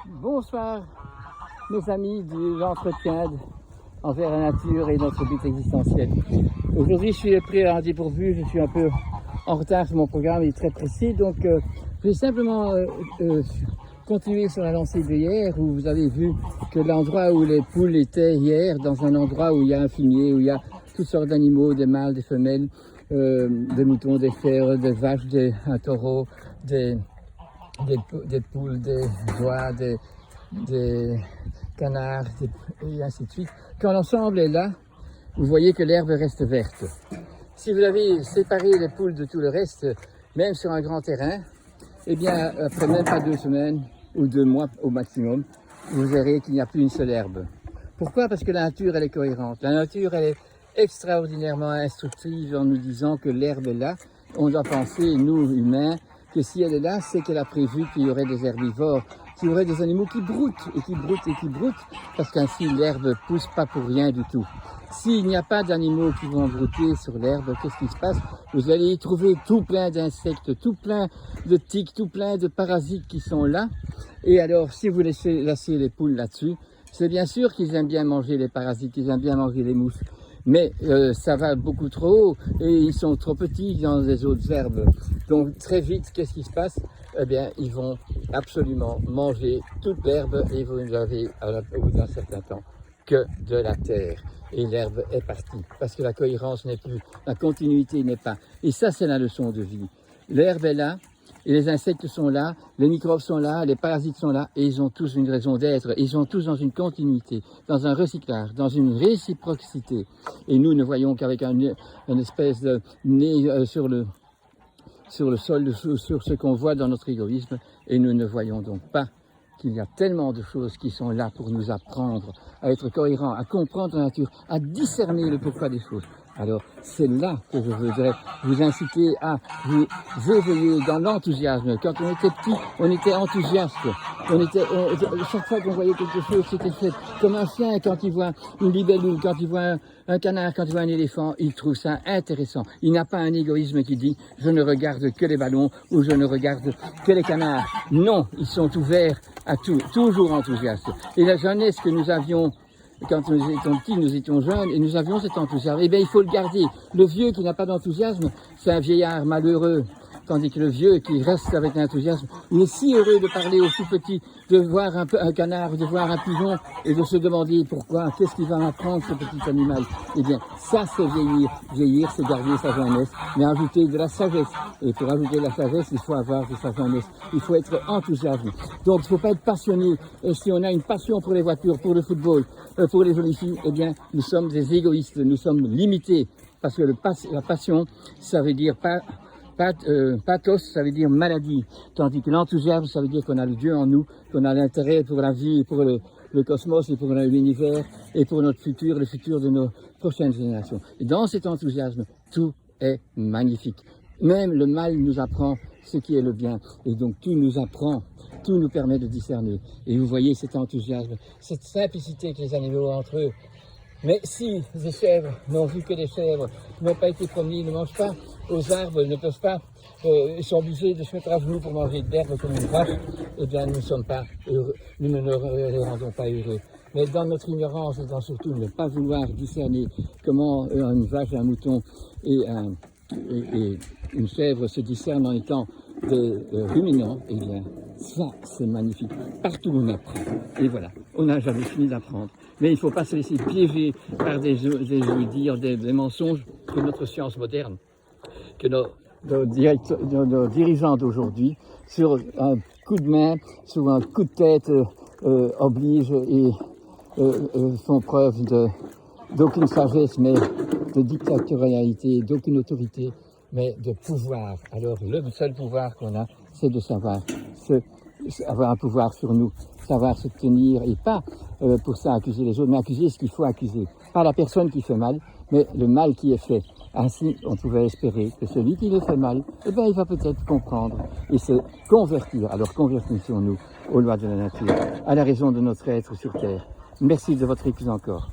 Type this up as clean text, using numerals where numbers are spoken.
Bonsoir mes amis de l'entretien envers la nature et notre but existentiel. Aujourd'hui je suis pris à un dépourvu, je suis un peu en retard sur mon programme, il est très précis, donc je vais simplement continuer sur la lancée de hier où vous avez vu que l'endroit où les poules étaient hier, dans un endroit où il y a un fumier, où il y a toutes sortes d'animaux, des mâles, des femelles, des moutons, des chèvres, des vaches, un taureau, des poules, des oies, des canards, et ainsi de suite. Quand l'ensemble est là, vous voyez que l'herbe reste verte. Si vous avez séparé les poules de tout le reste, même sur un grand terrain, eh bien, après même pas 2 semaines ou 2 mois au maximum, vous verrez qu'il n'y a plus une seule herbe. Pourquoi? Parce que la nature, elle est cohérente. La nature, elle est extraordinairement instructive en nous disant que l'herbe est là. On doit penser, nous, humains, que si elle est là, c'est qu'elle a prévu qu'il y aurait des herbivores, qu'il y aurait des animaux qui broutent, et qui broutent, et qui broutent, parce qu'ainsi l'herbe pousse pas pour rien du tout. S'il n'y a pas d'animaux qui vont brouter sur l'herbe, qu'est-ce qui se passe? Vous allez y trouver tout plein d'insectes, tout plein de tiques, tout plein de parasites qui sont là. Et alors, si vous laissez les poules là-dessus, c'est bien sûr qu'ils aiment bien manger les parasites, qu'ils aiment bien manger les mouches. Mais ça va beaucoup trop haut et ils sont trop petits dans les autres herbes. Donc très vite, qu'est-ce qui se passe? Eh bien, ils vont absolument manger toute l'herbe et vous n'avez au bout d'un certain temps que de la terre. Et l'herbe est partie parce que la cohérence n'est plus, la continuité n'est pas. Et ça, c'est la leçon de vie. L'herbe est là. Et les insectes sont là, les microbes sont là, les parasites sont là, et ils ont tous une raison d'être, ils sont tous dans une continuité, dans un recyclage, dans une réciprocité. Et nous ne voyons qu'avec une espèce de nez sur le sol, sur ce qu'on voit dans notre égoïsme, et nous ne voyons donc pas qu'il y a tellement de choses qui sont là pour nous apprendre à être cohérents, à comprendre la nature, à discerner le pourquoi des choses. Alors, c'est là que je voudrais vous inciter à vous éveiller dans l'enthousiasme. Quand on était petit, on était enthousiaste. Chaque fois qu'on voyait quelque chose, c'était fait comme un chien quand il voit une libellule, quand il voit un canard, quand il voit un éléphant, il trouve ça intéressant. Il n'a pas un égoïsme qui dit « je ne regarde que les ballons » ou « je ne regarde que les canards ». Non, ils sont ouverts à tout, toujours enthousiastes. Et la jeunesse que nous avions, quand nous étions petits, nous étions jeunes et nous avions cet enthousiasme. Eh bien, il faut le garder. Le vieux qui n'a pas d'enthousiasme, c'est un vieillard malheureux. Tandis que le vieux qui reste avec l'enthousiasme, il est si heureux de parler aux tout petits, de voir un canard, de voir un pigeon et de se demander pourquoi, qu'est-ce qu'il va m'apprendre ce petit animal. Eh bien, ça c'est vieillir. Vieillir, c'est garder sa jeunesse, mais ajouter de la sagesse. Et pour ajouter de la sagesse, il faut avoir de sa jeunesse. Il faut être enthousiasme. Donc, il ne faut pas être passionné. Si on a une passion pour les voitures, pour le football, pour les jolies filles, eh bien, nous sommes des égoïstes, nous sommes limités. Parce que la passion, ça veut dire pathos, ça veut dire maladie, tandis que l'enthousiasme, ça veut dire qu'on a le Dieu en nous, qu'on a l'intérêt pour la vie, pour le cosmos et pour l'univers et pour notre futur, le futur de nos prochaines générations. Et dans cet enthousiasme, tout est magnifique. Même le mal nous apprend ce qui est le bien. Et donc tout nous apprend, tout nous permet de discerner. Et vous voyez cet enthousiasme, cette simplicité que les animaux ont entre eux. Mais si les chèvres n'ont vu que des chèvres, n'ont pas été promenées, ne mangent pas aux arbres, ne peuvent pas, ils sont obligés de se mettre à genoux pour manger de l'herbe comme une vache, eh bien nous ne sommes pas heureux, nous ne les rendons pas heureux. Mais dans notre ignorance et dans surtout ne pas vouloir discerner comment une vache, un mouton et une chèvre se discernent en étant des ruminants, eh bien ça c'est magnifique. Partout on apprend. Et voilà, on n'a jamais fini d'apprendre. Mais il ne faut pas se laisser piéger par des mensonges de notre science moderne, que nos dirigeants d'aujourd'hui, sur un coup de main, sur un coup de tête, obligent et font preuve d'aucune sagesse, mais de dictatorialité, d'aucune autorité, mais de pouvoir. Alors le seul pouvoir qu'on a, c'est de savoir avoir un pouvoir sur nous, savoir se tenir et pas pour ça accuser les autres, mais accuser ce qu'il faut accuser. Pas la personne qui fait mal, mais le mal qui est fait. Ainsi, on pouvait espérer que celui qui le fait mal, eh bien, il va peut-être comprendre et se convertir. Alors convertissons-nous aux lois de la nature, à la raison de notre être sur terre. Merci de votre écoute encore.